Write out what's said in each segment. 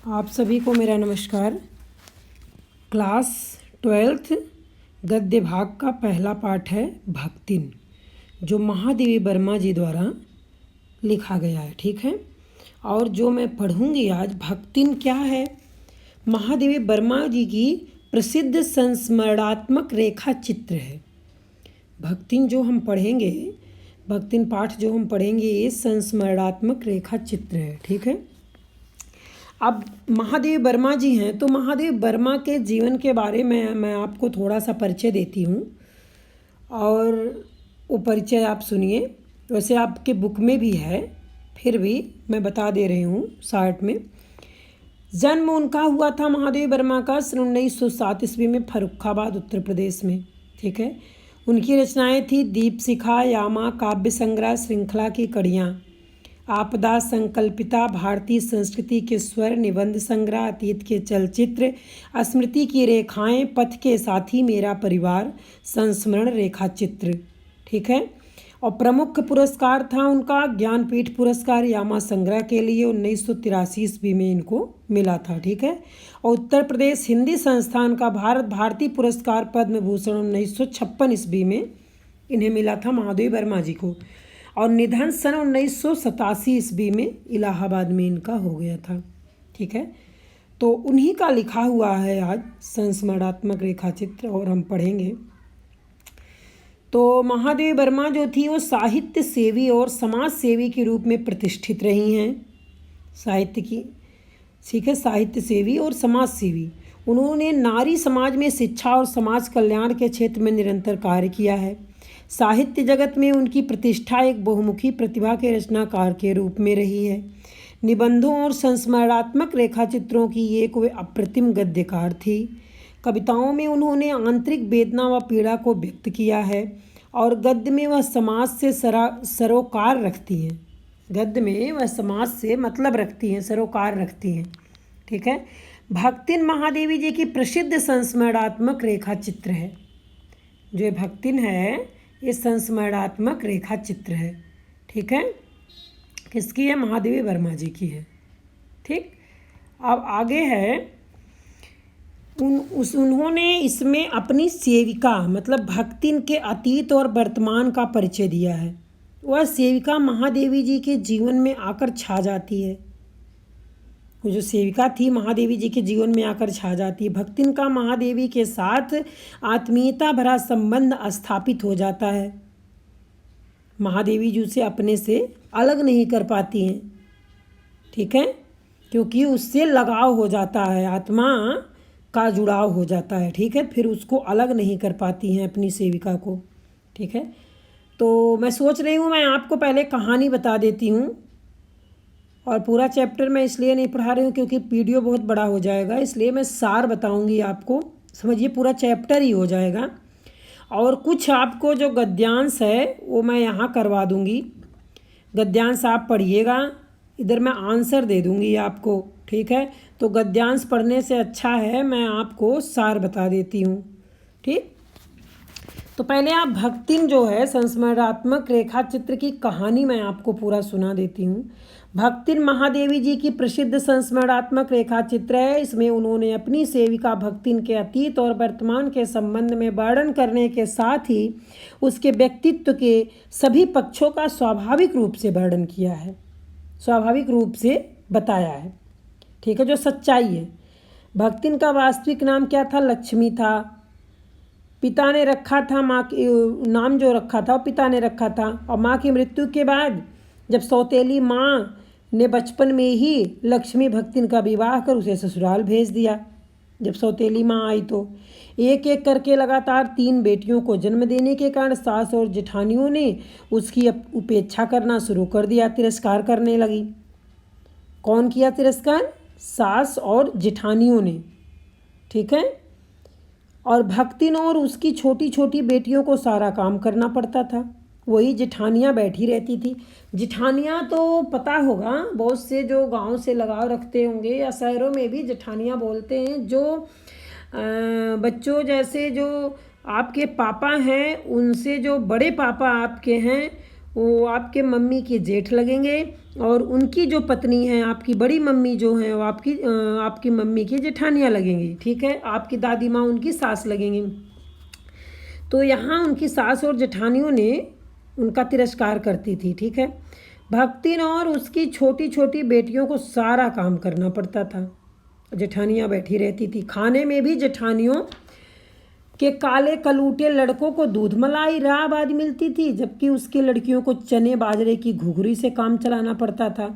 आप सभी को मेरा नमस्कार। क्लास 12th गद्य भाग का पहला पाठ है भक्तिन, जो महादेवी वर्मा जी द्वारा लिखा गया है। ठीक है, और जो मैं पढ़ूंगी आज, भक्तिन क्या है? महादेवी वर्मा जी की प्रसिद्ध संस्मरणात्मक रेखा चित्र है। भक्तिन जो हम पढ़ेंगे, भक्तिन पाठ जो हम पढ़ेंगे, ये संस्मरणात्मक रेखा चित्र है। ठीक है, अब महादेवी वर्मा जी हैं, तो महादेवी वर्मा के जीवन के बारे में मैं आपको थोड़ा सा परिचय देती हूँ, और वो परिचय आप सुनिए। वैसे आपके बुक में भी है, फिर भी मैं बता दे रही हूँ शार्ट में। जन्म उनका हुआ था महादेवी वर्मा का 1907 ईस्वी में फर्रुखाबाद उत्तर प्रदेश में। ठीक है, उनकी रचनाएं थी दीपशिखा, यामा, काव्य संग्रह, श्रृंखला की कड़ियाँ, आपदा, संकल्पिता, भारतीय संस्कृति के स्वर, निबंध संग्रह, अतीत के चलचित्र, स्मृति की रेखाएं, पथ के साथी, मेरा परिवार, संस्मरण रेखा चित्र। ठीक है, और प्रमुख पुरस्कार था उनका ज्ञानपीठ पुरस्कार यामा संग्रह के लिए 1983 ईस्वी में इनको मिला था। ठीक है, और उत्तर प्रदेश हिंदी संस्थान का भारत भारती पुरस्कार पद्म भूषण 1956 ईस्वी में इन्हें मिला था, महादेवी वर्मा जी को। और निधन सन 1987 ईस्वी में इलाहाबाद में इनका हो गया था। ठीक है, तो उन्हीं का लिखा हुआ है आज संस्मरणात्मक रेखा चित्र, और हम पढ़ेंगे। तो महादेवी वर्मा जो थी वो साहित्य सेवी और समाज सेवी के रूप में प्रतिष्ठित रही हैं। साहित्य की, ठीक है, साहित्य सेवी और समाज सेवी। उन्होंने नारी समाज में शिक्षा और समाज कल्याण के क्षेत्र में निरंतर कार्य किया है। साहित्य जगत में उनकी प्रतिष्ठा एक बहुमुखी प्रतिभा के रचनाकार के रूप में रही है। निबंधों और संस्मरणात्मक रेखाचित्रों की एक वे अप्रतिम गद्यकार थी। कविताओं में उन्होंने आंतरिक वेदना व पीड़ा को व्यक्त किया है, और गद्य में वह समाज से सरोकार रखती हैं। गद्य में वह समाज से मतलब रखती हैं, सरोकार रखती हैं। ठीक है, भक्तिन महादेवी जी की प्रसिद्ध संस्मरणात्मक रेखा चित्र है। जो ये भक्तिन है, ये संस्मरणात्मक रेखा चित्र है। ठीक है, किसकी है? महादेवी वर्मा जी की है। ठीक, अब आगे है, उन्होंने इसमें अपनी सेविका मतलब भक्तिन के अतीत और वर्तमान का परिचय दिया है। वह सेविका महादेवी जी के जीवन में आकर छा जाती है। वो जो सेविका थी महादेवी जी के जीवन में आकर छा जाती है। भक्तिन का महादेवी के साथ आत्मीयता भरा संबंध स्थापित हो जाता है। महादेवी जी उसे अपने से अलग नहीं कर पाती हैं। ठीक है, क्योंकि उससे लगाव हो जाता है, आत्मा का जुड़ाव हो जाता है। ठीक है, फिर उसको अलग नहीं कर पाती हैं अपनी सेविका को। ठीक है, तो मैं सोच रही हूँ मैं आपको पहले कहानी बता देती हूँ, और पूरा चैप्टर मैं इसलिए नहीं पढ़ा रही हूँ क्योंकि वीडियो बहुत बड़ा हो जाएगा, इसलिए मैं सार बताऊँगी आपको। समझिए, पूरा चैप्टर ही हो जाएगा, और कुछ आपको जो गद्यांश है वो मैं यहाँ करवा दूँगी। गद्यांश आप पढ़िएगा, इधर मैं आंसर दे दूँगी आपको। ठीक है, तो गद्यांश पढ़ने से अच्छा है मैं आपको सार बता देती हूँ। ठीक, तो पहले आप भक्तिन जो है संस्मरणात्मक रेखा चित्र की कहानी मैं आपको पूरा सुना देती हूँ। भक्तिन महादेवी जी की प्रसिद्ध संस्मरणात्मक रेखा चित्र है। इसमें उन्होंने अपनी सेविका भक्तिन के अतीत और वर्तमान के संबंध में वर्णन करने के साथ ही उसके व्यक्तित्व के सभी पक्षों का स्वाभाविक रूप से वर्णन किया है, स्वाभाविक रूप से बताया है। ठीक है, जो सच्चाई है। भक्तिन का वास्तविक नाम क्या था? लक्ष्मी था। पिता ने रखा था, माँ की नाम जो रखा था वो पिता ने रखा था, और माँ की मृत्यु के बाद जब सौतेली माँ ने बचपन में ही लक्ष्मी भक्तिन का विवाह कर उसे ससुराल भेज दिया। जब सौतेली माँ आई तो एक एक करके लगातार 3 बेटियों को जन्म देने के कारण सास और जेठानियों ने उसकी उपेक्षा करना शुरू कर दिया, तिरस्कार करने लगी। कौन किया तिरस्कार? सास और जेठानियों ने। ठीक है, और भक्तिन और उसकी छोटी छोटी बेटियों को सारा काम करना पड़ता था, वही जेठानियाँ बैठी रहती थी। जेठानियाँ तो पता होगा, बहुत से जो गांव से लगाव रखते होंगे या शहरों में भी जेठानियाँ बोलते हैं। जो बच्चों जैसे जो आपके पापा हैं, उनसे जो बड़े पापा आपके हैं वो आपके मम्मी के जेठ लगेंगे, और उनकी जो पत्नी है, आपकी बड़ी मम्मी जो है, वो आपकी मम्मी की जेठानियाँ लगेंगी। ठीक है, आपकी दादी माँ उनकी सास लगेंगी। तो यहाँ उनकी सास और जेठानियों ने उनका तिरस्कार करती थी। ठीक है, भक्तिन और उसकी छोटी छोटी बेटियों को सारा काम करना पड़ता था। जेठानियाँ बैठी रहती थी। खाने में भी जेठानियों के काले कलूटे लड़कों को दूध मलाई राब आदि मिलती थी, जबकि उसकी लड़कियों को चने बाजरे की घुघरी से काम चलाना पड़ता था।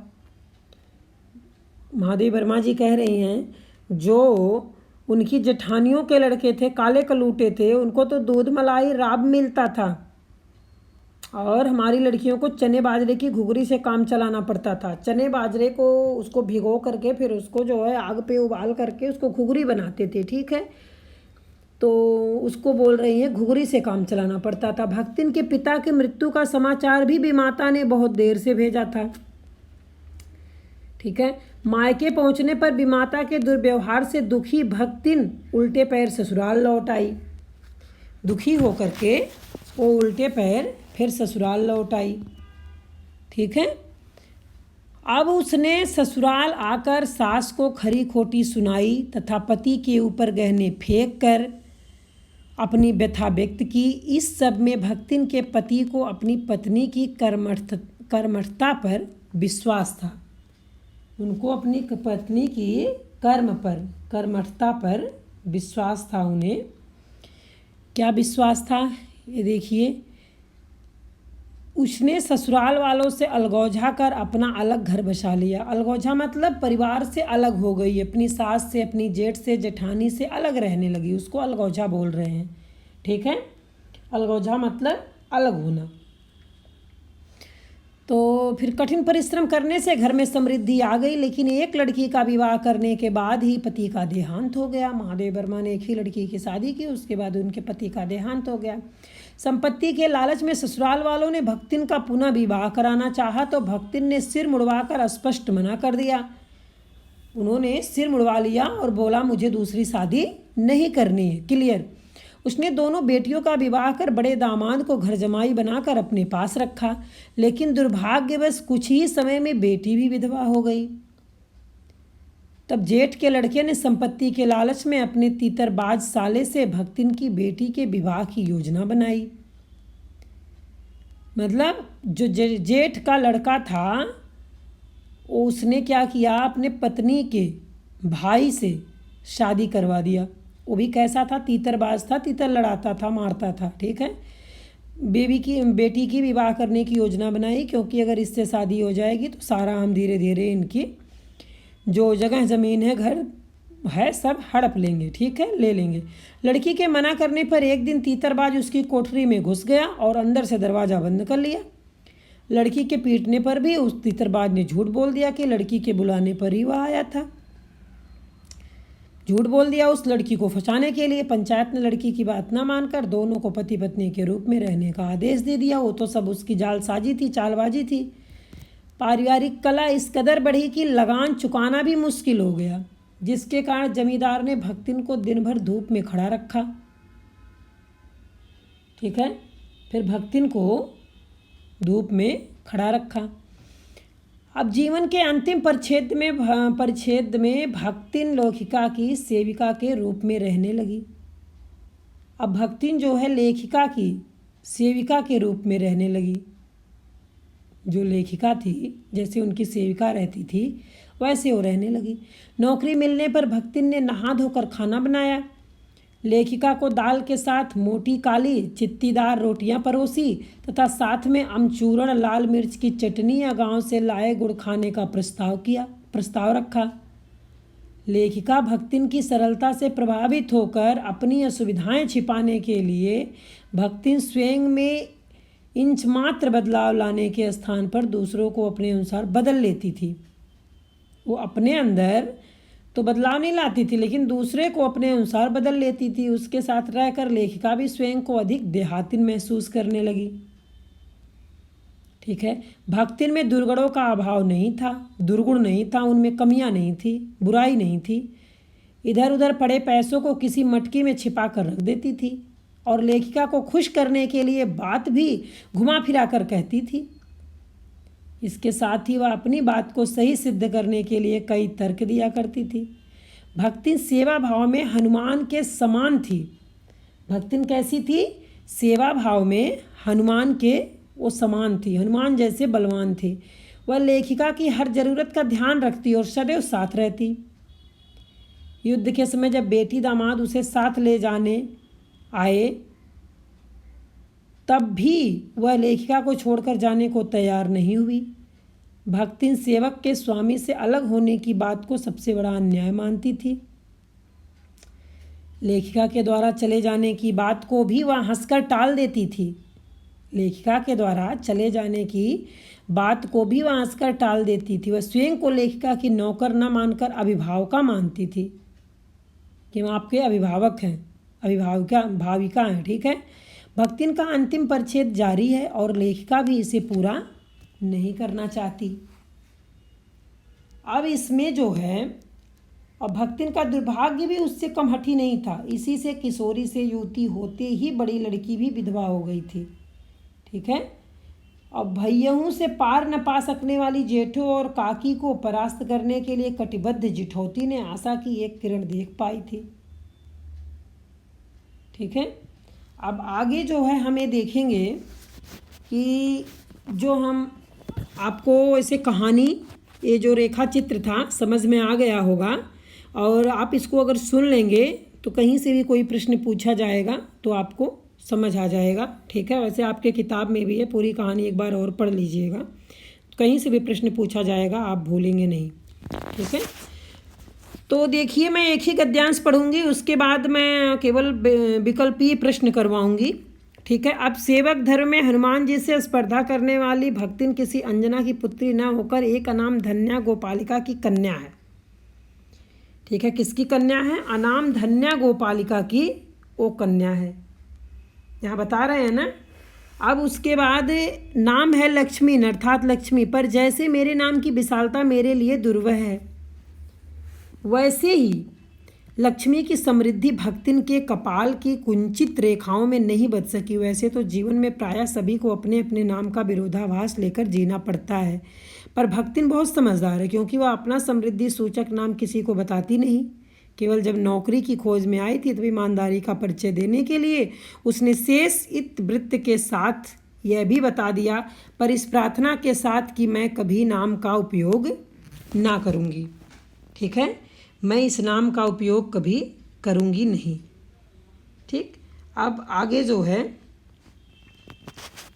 महादेव वर्मा जी कह रहे हैं जो उनकी जेठानियों के लड़के थे, काले कलूटे थे, उनको तो दूध मलाई राब मिलता था और हमारी लड़कियों को चने बाजरे की घुघरी से काम चलाना पड़ता था। चने बाजरे को उसको भिगो करके फिर उसको जो है आग पे उबाल करके उसको घुघरी बनाते थे। ठीक है, तो उसको बोल रही हैं घुघरी से काम चलाना पड़ता था। भक्तिन के पिता के मृत्यु का समाचार भी माता ने बहुत देर से भेजा था। ठीक है, मायके पहुंचने पर माता के दुर्व्यवहार से दुखी भक्तिन उल्टे पैर ससुराल लौट आई। दुखी होकर के वो उल्टे पैर फिर ससुराल लौट आई। ठीक है, अब उसने ससुराल आकर सास को खरी खोटी सुनाई तथा पति के ऊपर गहने फेंक कर अपनी व्यथा व्यक्त की। इस सब में भक्तिन के पति को अपनी पत्नी की कर्मठता पर विश्वास था। उनको अपनी पत्नी की कर्मठता पर विश्वास था। उन्हें क्या विश्वास था, ये देखिए। उसने ससुराल वालों से अलगौझा कर अपना अलग घर बसा लिया। अलगौझा मतलब परिवार से अलग हो गई, अपनी सास से, अपनी जेठ से, जेठानी से अलग रहने लगी, उसको अलगौझा बोल रहे हैं। ठीक है, अलगौझा मतलब अलग होना। तो फिर कठिन परिश्रम करने से घर में समृद्धि आ गई, लेकिन एक लड़की का विवाह करने के बाद ही पति का देहांत हो गया। महादेव वर्मा ने एक ही लड़की की शादी की, उसके बाद उनके पति का देहांत हो गया। संपत्ति के लालच में ससुराल वालों ने भक्तिन का पुनः विवाह कराना चाहा तो भक्तिन ने सिर मुड़वाकर स्पष्ट मना कर दिया। उन्होंने सिर मुड़वा लिया और बोला मुझे दूसरी शादी नहीं करनी है, क्लियर। उसने दोनों बेटियों का विवाह कर बड़े दामाद को घर जमाई बनाकर अपने पास रखा, लेकिन दुर्भाग्यवश कुछ ही समय में बेटी भी विधवा हो गई। तब जेठ के लड़के ने संपत्ति के लालच में अपने तीतरबाज साले से भक्तिन की बेटी के विवाह की योजना बनाई। मतलब जो जेठ का लड़का था उसने क्या किया, अपने पत्नी के भाई से शादी करवा दिया। वो भी कैसा था, तीतरबाज था, तीतर लड़ाता था, मारता था। ठीक है, बेटी की विवाह करने की योजना बनाई, क्योंकि अगर इससे शादी हो जाएगी तो सारा हम धीरे धीरे इनकी जो जगह ज़मीन है, घर है, सब हड़प लेंगे। ठीक है, ले लेंगे। लड़की के मना करने पर एक दिन तीतरबाज उसकी कोठरी में घुस गया और अंदर से दरवाज़ा बंद कर लिया। लड़की के पीटने पर भी उस तीतरबाज ने झूठ बोल दिया कि लड़की के बुलाने पर ही वह आया था। झूठ बोल दिया उस लड़की को फंसाने के लिए। पंचायत ने लड़की की बात ना मानकर दोनों को पति पत्नी के रूप में रहने का आदेश दे दिया। वो तो सब उसकी जालसाजी थी, चालबाजी थी। पारिवारिक कला इस कदर बढ़ी कि लगान चुकाना भी मुश्किल हो गया, जिसके कारण जमींदार ने भक्तिन को दिन भर धूप में खड़ा रखा। ठीक है, फिर भक्तिन को धूप में खड़ा रखा। अब जीवन के अंतिम परिच्छेद में भक्तिन लेखिका की सेविका के रूप में रहने लगी। अब भक्तिन जो है लेखिका की सेविका के रूप में रहने लगी। जो लेखिका थी, जैसे उनकी सेविका रहती थी वैसे वो रहने लगी। नौकरी मिलने पर भक्तिन ने नहा धोकर खाना बनाया। लेखिका को दाल के साथ मोटी काली चित्तीदार रोटियां परोसी तथा साथ में अमचूरण, लाल मिर्च की चटनी या गांव से लाए गुड़ खाने का प्रस्ताव रखा। लेखिका भक्तिन की सरलता से प्रभावित होकर अपनी असुविधाएं छिपाने के लिए भक्तिन स्वयं में इंच मात्र बदलाव लाने के स्थान पर दूसरों को अपने अनुसार बदल लेती थी। वो अपने अंदर तो बदलाव नहीं लाती थी, लेकिन दूसरे को अपने अनुसार बदल लेती थी। उसके साथ रहकर लेखिका भी स्वयं को अधिक देहातिन महसूस करने लगी। ठीक है, भक्तिन में दुर्गुणों का अभाव नहीं था, दुर्गुण नहीं था, उनमें कमियां नहीं थी, बुराई नहीं थी। इधर उधर पड़े पैसों को किसी मटकी में छिपा कर रख देती थी और लेखिका को खुश करने के लिए बात भी घुमा फिरा कर कहती थी। इसके साथ ही वह अपनी बात को सही सिद्ध करने के लिए कई तर्क दिया करती थी। भक्तिन सेवा भाव में हनुमान के समान थी। भक्तिन कैसी थी? सेवा भाव में हनुमान के वो समान थी, हनुमान जैसे बलवान थी। वह लेखिका की हर ज़रूरत का ध्यान रखती और सदैव साथ रहती। युद्ध के समय जब बेटी दामाद उसे साथ ले जाने आए तब भी वह लेखिका को छोड़कर जाने को तैयार नहीं हुई। भक्तिन सेवक के स्वामी से अलग होने की बात को सबसे बड़ा अन्याय मानती थी। लेखिका के द्वारा चले जाने की बात को भी वह हंसकर टाल देती थी। लेखिका के द्वारा चले जाने की बात को भी वह हंसकर टाल देती थी। वह स्वयं को लेखिका की नौकर न मानकर अभिभावका मानती थी कि वह आपके अभिभावक हैं, भाविका हैं। ठीक है। भक्तिन का अंतिम परिच्छेद जारी है और लेखिका भी इसे पूरा नहीं करना चाहती। अब इसमें जो है, और भक्तिन का दुर्भाग्य भी उससे कम हठी नहीं था। इसी से किशोरी से युवती होते ही बड़ी लड़की भी विधवा हो गई थी। ठीक है। अब भैयाओं से पार न पा सकने वाली जेठो और काकी को परास्त करने के लिए कटिबद्ध जिठौती ने आशा की एक किरण देख पाई थी। ठीक है। अब आगे जो है हमें देखेंगे कि जो हम आपको ऐसे कहानी, ये जो रेखा चित्र था समझ में आ गया होगा, और आप इसको अगर सुन लेंगे तो कहीं से भी कोई प्रश्न पूछा जाएगा तो आपको समझ आ जाएगा। ठीक है। वैसे आपके किताब में भी है, पूरी कहानी एक बार और पढ़ लीजिएगा, कहीं से भी प्रश्न पूछा जाएगा, आप भूलेंगे नहीं। ठीक है। तो देखिए, मैं एक ही गद्यांश पढ़ूंगी, उसके बाद मैं केवल विकल्पीय प्रश्न करवाऊंगी। ठीक है। अब सेवक धर्म में हनुमान जी से स्पर्धा करने वाली भक्तिन किसी अंजना की पुत्री न होकर एक अनाम धन्या गोपालिका की कन्या है। ठीक है। किसकी कन्या है? अनाम धन्या गोपालिका की वो कन्या है, यहाँ बता रहे हैं ना। अब उसके बाद नाम है लक्ष्मी, अर्थात लक्ष्मी, पर जैसे मेरे नाम की विशालता मेरे लिए दुर्लभ है, वैसे ही लक्ष्मी की समृद्धि भक्तिन के कपाल की कुंचित रेखाओं में नहीं बच सकी। वैसे तो जीवन में प्रायः सभी को अपने अपने नाम का विरोधाभास लेकर जीना पड़ता है, पर भक्तिन बहुत समझदार है, क्योंकि वह अपना समृद्धि सूचक नाम किसी को बताती नहीं। केवल जब नौकरी की खोज में आई थी तब ईमानदारी का परिचय देने के लिए उसने शेष इतिवृत्त के साथ यह भी बता दिया, पर इस प्रार्थना के साथ कि मैं कभी नाम का उपयोग ना करूँगी। ठीक है। मैं इस नाम का उपयोग कभी करूँगी नहीं। ठीक। अब आगे जो है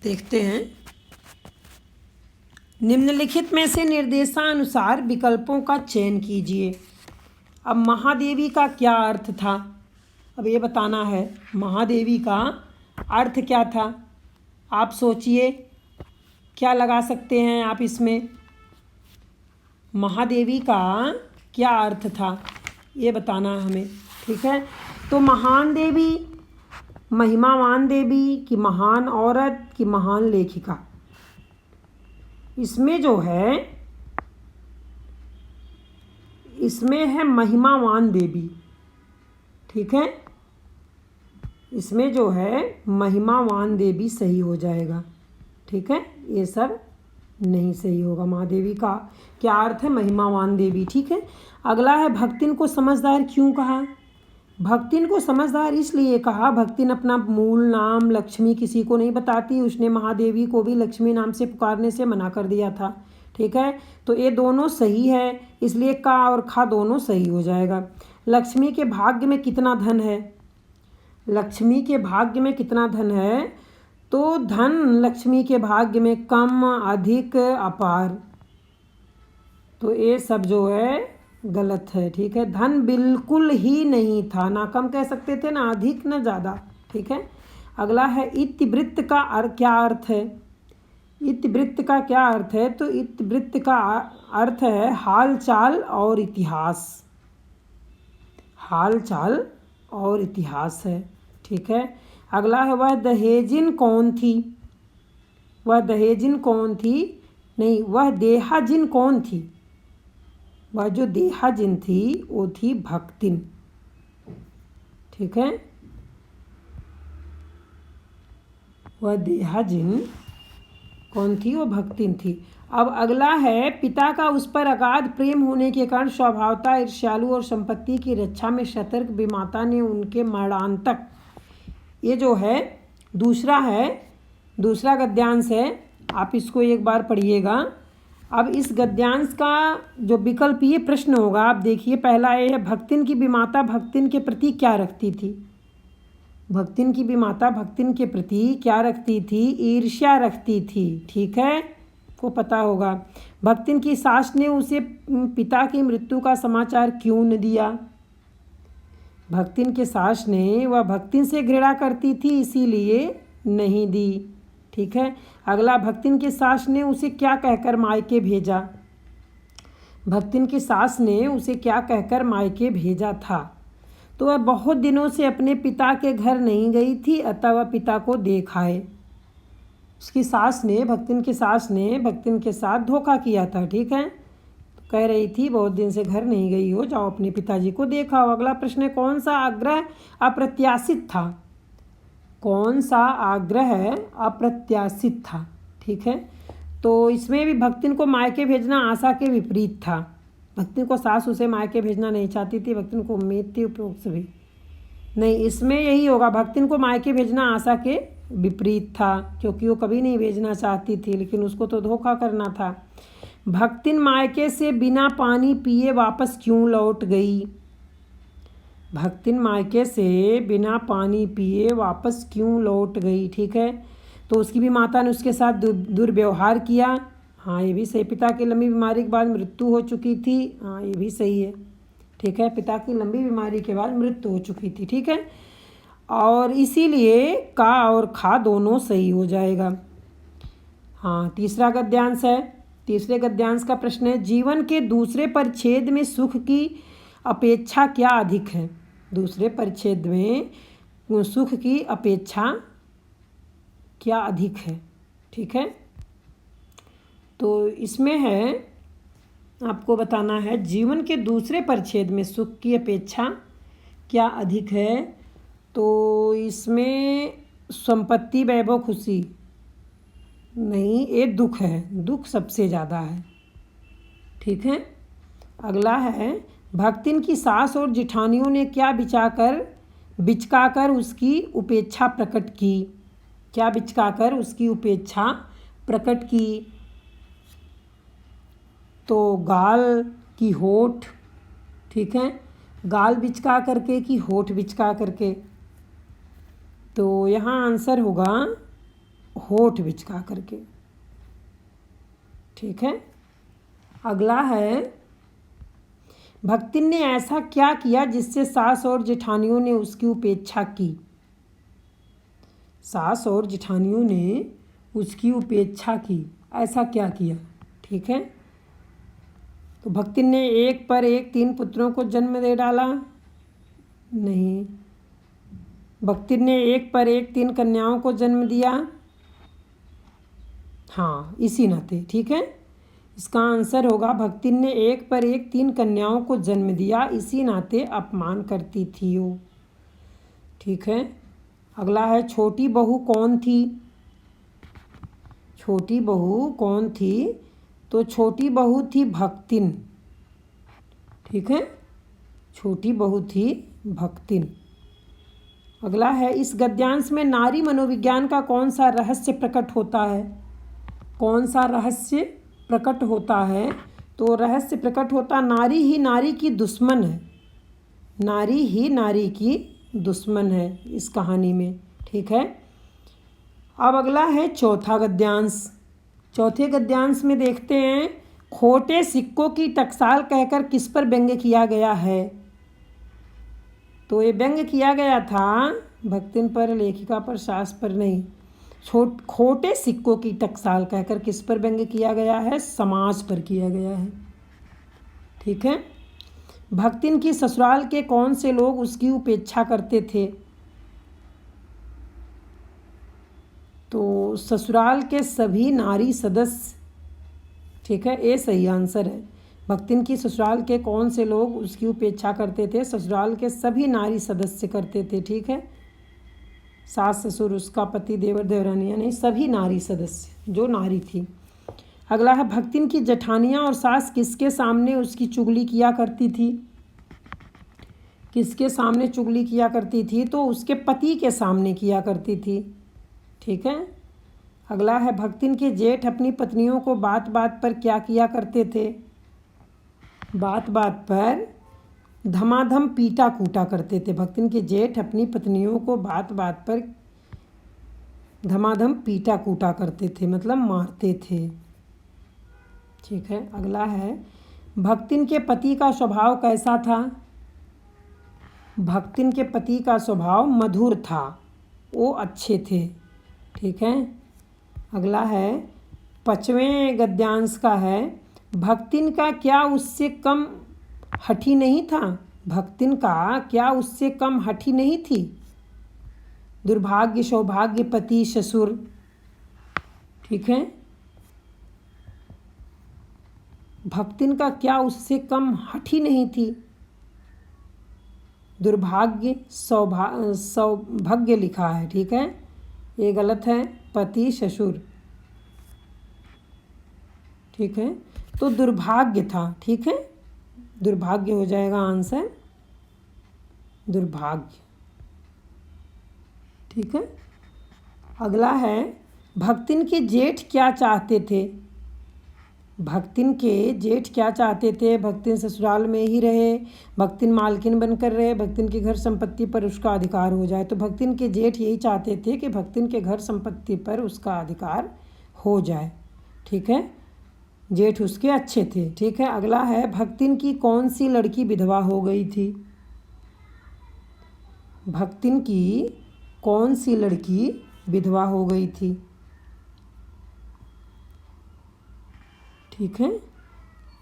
देखते हैं। निम्नलिखित में से निर्देशानुसार विकल्पों का चयन कीजिए। अब महादेवी का क्या अर्थ था? अब ये बताना है महादेवी का अर्थ क्या था। आप सोचिए क्या लगा सकते हैं आप इसमें। महादेवी का क्या अर्थ था ये बताना है हमें। ठीक है। तो महान देवी, महिमावान देवी, कि महान औरत, कि महान लेखिका। इसमें जो है, इसमें है महिमावान देवी। ठीक है। इसमें जो है महिमावान देवी सही हो जाएगा। ठीक है। ये सब नहीं सही होगा। महादेवी का क्या अर्थ है? महिमावान देवी। ठीक है। अगला है भक्तिन को समझदार क्यों कहा? भक्तिन को समझदार इसलिए कहा, भक्तिन अपना मूल नाम लक्ष्मी किसी को नहीं बताती। उसने महादेवी को भी लक्ष्मी नाम से पुकारने से मना कर दिया था। ठीक है। तो ये दोनों सही है, इसलिए का और खा दोनों सही हो जाएगा। लक्ष्मी के भाग्य में कितना धन है? लक्ष्मी के भाग्य में कितना धन है? तो धन लक्ष्मी के भाग्य में कम, अधिक, अपार। तो ये सब जो है गलत है। ठीक है। धन बिल्कुल ही नहीं था, ना कम कह सकते थे, ना अधिक, ना ज़्यादा। ठीक है। अगला है इतिवृत्त का क्या अर्थ है? इतिवृत्त का क्या अर्थ है? तो इतिवृत्त का अर्थ है हाल चाल और इतिहास। हाल चाल और इतिहास है। ठीक है। अगला है वह दहेजिन कौन थी? वह दहेजिन कौन थी? नहीं, वह देहाजिन कौन थी? वह जो देहाजिन थी वो थी भक्तिन। ठीक है। वह देहाजिन कौन थी? वो भक्तिन थी। अब अगला है, पिता का उस पर अगाध प्रेम होने के कारण स्वभावतः ईर्ष्यालु और संपत्ति की रक्षा में सतर्क विमाता ने उनके मरणांतक, ये जो है दूसरा गद्यांश है, आप इसको एक बार पढ़िएगा। अब इस गद्यांश का जो विकल्प ये प्रश्न होगा, आप देखिए, पहला ये है, भक्तिन की विमाता भक्तिन के प्रति क्या रखती थी। भक्तिन की विमाता भक्तिन के प्रति क्या रखती थी? ईर्ष्या रखती थी। ठीक है, को पता होगा। भक्तिन की सास ने उसे पिता की मृत्यु का समाचार क्यों न दिया? भक्तिन के सास ने, वह भक्तिन से घृणा करती थी इसीलिए नहीं दी। ठीक है, अगला, भक्तिन के सास ने उसे क्या कहकर मायके भेजा? भक्तिन की सास ने उसे क्या कहकर मायके भेजा था? तो वह बहुत दिनों से अपने पिता के घर नहीं गई थी, अतः वह पिता को देख आए। उसकी सास ने, भक्तिन की सास ने भक्तिन के साथ धोखा किया था। ठीक है, तो कह रही थी बहुत दिन से घर नहीं गई हो, जाओ अपने पिताजी को देखा हो। अगला प्रश्न है, कौन सा आग्रह अप्रत्याशित था? कौन सा आग्रह अप्रत्याशित था? ठीक है, तो इसमें भी भक्तिन को मायके भेजना आशा के विपरीत था। भक्तिन को सास उसे मायके भेजना नहीं चाहती थी, भक्तिन को उम्मीद थी उपरोक्त से भी नहीं। इसमें यही होगा, भक्तिन को मायके भेजना आशा के विपरीत था, क्योंकि वो कभी नहीं भेजना चाहती थी, लेकिन उसको तो धोखा करना था। भक्तिन मायके से बिना पानी पिए वापस क्यों लौट गई? भक्तिन मायके से बिना पानी पिए वापस क्यों लौट गई? ठीक है, तो उसकी भी माता ने उसके साथ दुर्व्यवहार किया। हाँ, ये भी सही। पिता की लंबी बीमारी के बाद मृत्यु हो चुकी थी। हाँ, ये भी सही है। ठीक है, पिता की लंबी बीमारी के बाद मृत्यु हो चुकी थी। ठीक है, और इसीलिए का और खा दोनों सही हो जाएगा। हाँ, तीसरा गद्यांश है। तीसरे गद्यांश का प्रश्न है, जीवन के दूसरे परिच्छेद में सुख की अपेक्षा क्या अधिक है? दूसरे परिच्छेद में सुख की अपेक्षा क्या अधिक है? ठीक है, तो इसमें है, आपको बताना है, जीवन के दूसरे परिच्छेद में सुख की अपेक्षा क्या अधिक है? तो इसमें संपत्ति, वैभव, खुशी नहीं, ये दुख है। दुख सबसे ज़्यादा है। ठीक है, अगला है, भक्तिन की सास और जिठानियों ने क्या बिचकाकर उसकी उपेक्षा प्रकट की? क्या बिचकाकर उसकी उपेक्षा प्रकट की? तो गाल की होठ। ठीक है, गाल बिचका करके कि होठ बिचका करके? तो यहाँ आंसर होगा होठ बिचका करके। ठीक है, अगला है, भक्तिन ने ऐसा क्या किया जिससे सास और जेठानियों ने उसकी उपेक्षा की? सास और जेठानियों ने उसकी उपेक्षा की, ऐसा क्या किया? ठीक है, तो भक्तिन ने एक पर एक 3 पुत्रों को जन्म दे डाला? नहीं। भक्तिन ने एक पर एक 3 कन्याओं को जन्म दिया? हाँ, इसी नाते। ठीक है, इसका आंसर होगा, भक्तिन ने एक पर एक 3 कन्याओं को जन्म दिया, इसी नाते अपमान करती थी वो। ठीक है, अगला है, छोटी बहू कौन थी? छोटी बहू कौन थी? तो छोटी बहू थी भक्तिन। ठीक है, छोटी बहू थी भक्तिन। अगला है, इस गद्यांश में नारी मनोविज्ञान का कौन सा रहस्य प्रकट होता है? कौन सा रहस्य प्रकट होता है? तो रहस्य प्रकट होता, नारी ही नारी की दुश्मन है। नारी ही नारी की दुश्मन है इस कहानी में। ठीक है, अब अगला है चौथा गद्यांश। चौथे गद्यांश में देखते हैं, खोटे सिक्कों की टकसाल कहकर किस पर व्यंग्य किया गया है? तो ये व्यंग्य किया गया था भक्तिन पर, लेखिका पर, सास पर नहीं। खोटे सिक्कों की टकसाल कहकर किस पर व्यंग्य किया गया है? समाज पर किया गया है। ठीक है, भक्तिन की ससुराल के कौन से लोग उसकी उपेक्षा करते थे? तो ससुराल के सभी नारी सदस्य। ठीक है, ये सही आंसर है। भक्तिन की ससुराल के कौन से लोग उसकी उपेक्षा करते थे? ससुराल के सभी नारी सदस्य करते थे। ठीक है, सास ससुर, उसका पति, देवर देवरानियाँ नहीं, सभी नारी सदस्य जो नारी थी। अगला है भक्तिन की जेठानियाँ और सास किसके सामने उसकी चुगली किया करती थी? किसके सामने चुगली किया करती थी? तो उसके पति के सामने किया करती थी। ठीक है। अगला है भक्तिन के जेठ अपनी पत्नियों को बात बात पर क्या किया करते थे? बात बात पर धमाधम पीटा कूटा करते थे। भक्तिन के जेठ अपनी पत्नियों को बात बात पर धमाधम पीटा कूटा करते थे, मतलब मारते थे। ठीक है। अगला है भक्तिन के पति का स्वभाव कैसा था? भक्तिन के पति का स्वभाव मधुर था, वो अच्छे थे। ठीक है। अगला है 5वें गद्यांश का है, भक्तिन का क्या उससे कम हठी नहीं था? भक्तिन का क्या उससे कम हठी नहीं थी? दुर्भाग्य, सौभाग्य, पति, ससुर। ठीक है। भक्तिन का क्या उससे कम हठी नहीं थी? दुर्भाग्य, सौभाग्य लिखा है। ठीक है, ये गलत है, पति, ससुर। ठीक है, तो दुर्भाग्य था। ठीक है, दुर्भाग्य हो जाएगा आंसर, दुर्भाग्य। ठीक है। अगला है भक्तिन के जेठ क्या चाहते थे? भक्तिन के जेठ क्या चाहते थे? भक्तिन ससुराल में ही रहे, भक्तिन मालकिन बनकर रहे, भक्तिन के घर संपत्ति पर उसका अधिकार हो जाए। तो भक्तिन के जेठ यही चाहते थे कि भक्तिन के घर संपत्ति पर उसका अधिकार हो जाए। ठीक है, जेठ उसके अच्छे थे। ठीक है। अगला है भक्तिन की कौन सी लड़की विधवा हो गई थी? भक्तिन की कौन सी लड़की विधवा हो गई थी? ठीक है,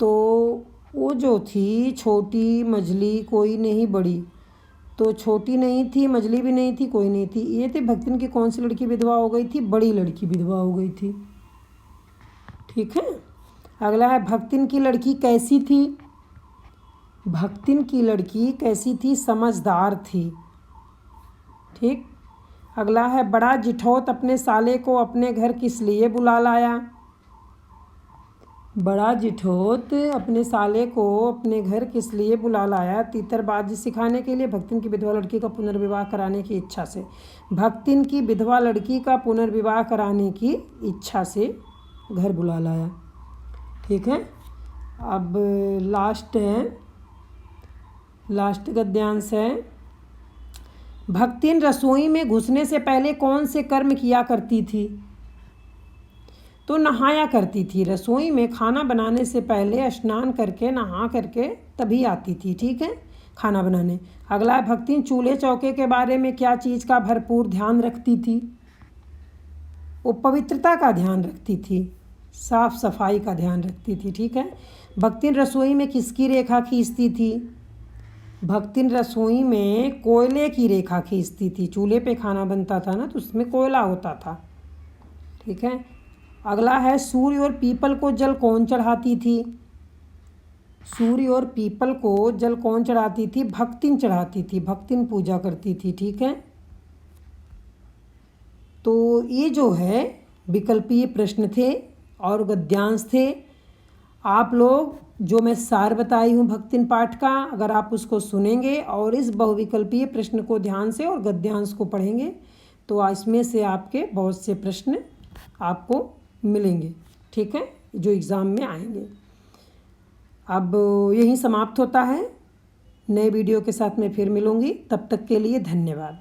तो वो जो थी छोटी, मझली, कोई नहीं, बड़ी। तो छोटी नहीं थी, मझली भी नहीं थी, कोई नहीं थी। ये थी भक्तिन की कौन सी लड़की विधवा हो गई थी? बड़ी लड़की विधवा हो गई थी। ठीक है। अगला है भक्तिन की लड़की कैसी थी? भक्तिन की लड़की कैसी थी? समझदार थी। ठीक। अगला है बड़ा जिठौत अपने साले को अपने घर किस लिए बुला लाया? बड़ा जिठौत अपने साले को अपने घर किस लिए बुला लाया? तीतरबाजी सिखाने के लिए, भक्तिन की विधवा लड़की का पुनर्विवाह कराने की इच्छा से। भक्तिन की विधवा लड़की का पुनर्विवाह कराने की इच्छा से घर बुला लाया। ठीक है। अब लास्ट है, लास्ट गद्यांश है, भक्तिन रसोई में घुसने से पहले कौन से कर्म किया करती थी? तो नहाया करती थी। रसोई में खाना बनाने से पहले स्नान करके, नहा करके तभी आती थी। ठीक है, खाना बनाने। अगला है भक्तिन चूल्हे चौके के बारे में क्या चीज़ का भरपूर ध्यान रखती थी? वो पवित्रता का ध्यान रखती थी, साफ सफाई का ध्यान रखती थी। ठीक है। भक्तिन रसोई में किसकी रेखा खींचती थी? भक्तिन रसोई में कोयले की रेखा खींचती थी। चूल्हे पे खाना बनता था ना, तो उसमें कोयला होता था। ठीक है। अगला है सूर्य और पीपल को जल कौन चढ़ाती थी? सूर्य और पीपल को जल कौन चढ़ाती थी? भक्तिन चढ़ाती थी, भक्तिन पूजा करती थी। ठीक है। तो ये जो है विकल्पीय प्रश्न थे और गद्यांश थे। आप लोग जो मैं सार बताई हूँ भक्तिन पाठ का, अगर आप उसको सुनेंगे और इस बहुविकल्पीय प्रश्न को ध्यान से और गद्यांश को पढ़ेंगे तो इसमें से आपके बहुत से प्रश्न आपको मिलेंगे। ठीक है, जो एग्ज़ाम में आएंगे। अब यहीं समाप्त होता है। नए वीडियो के साथ मैं फिर मिलूँगी, तब तक के लिए धन्यवाद।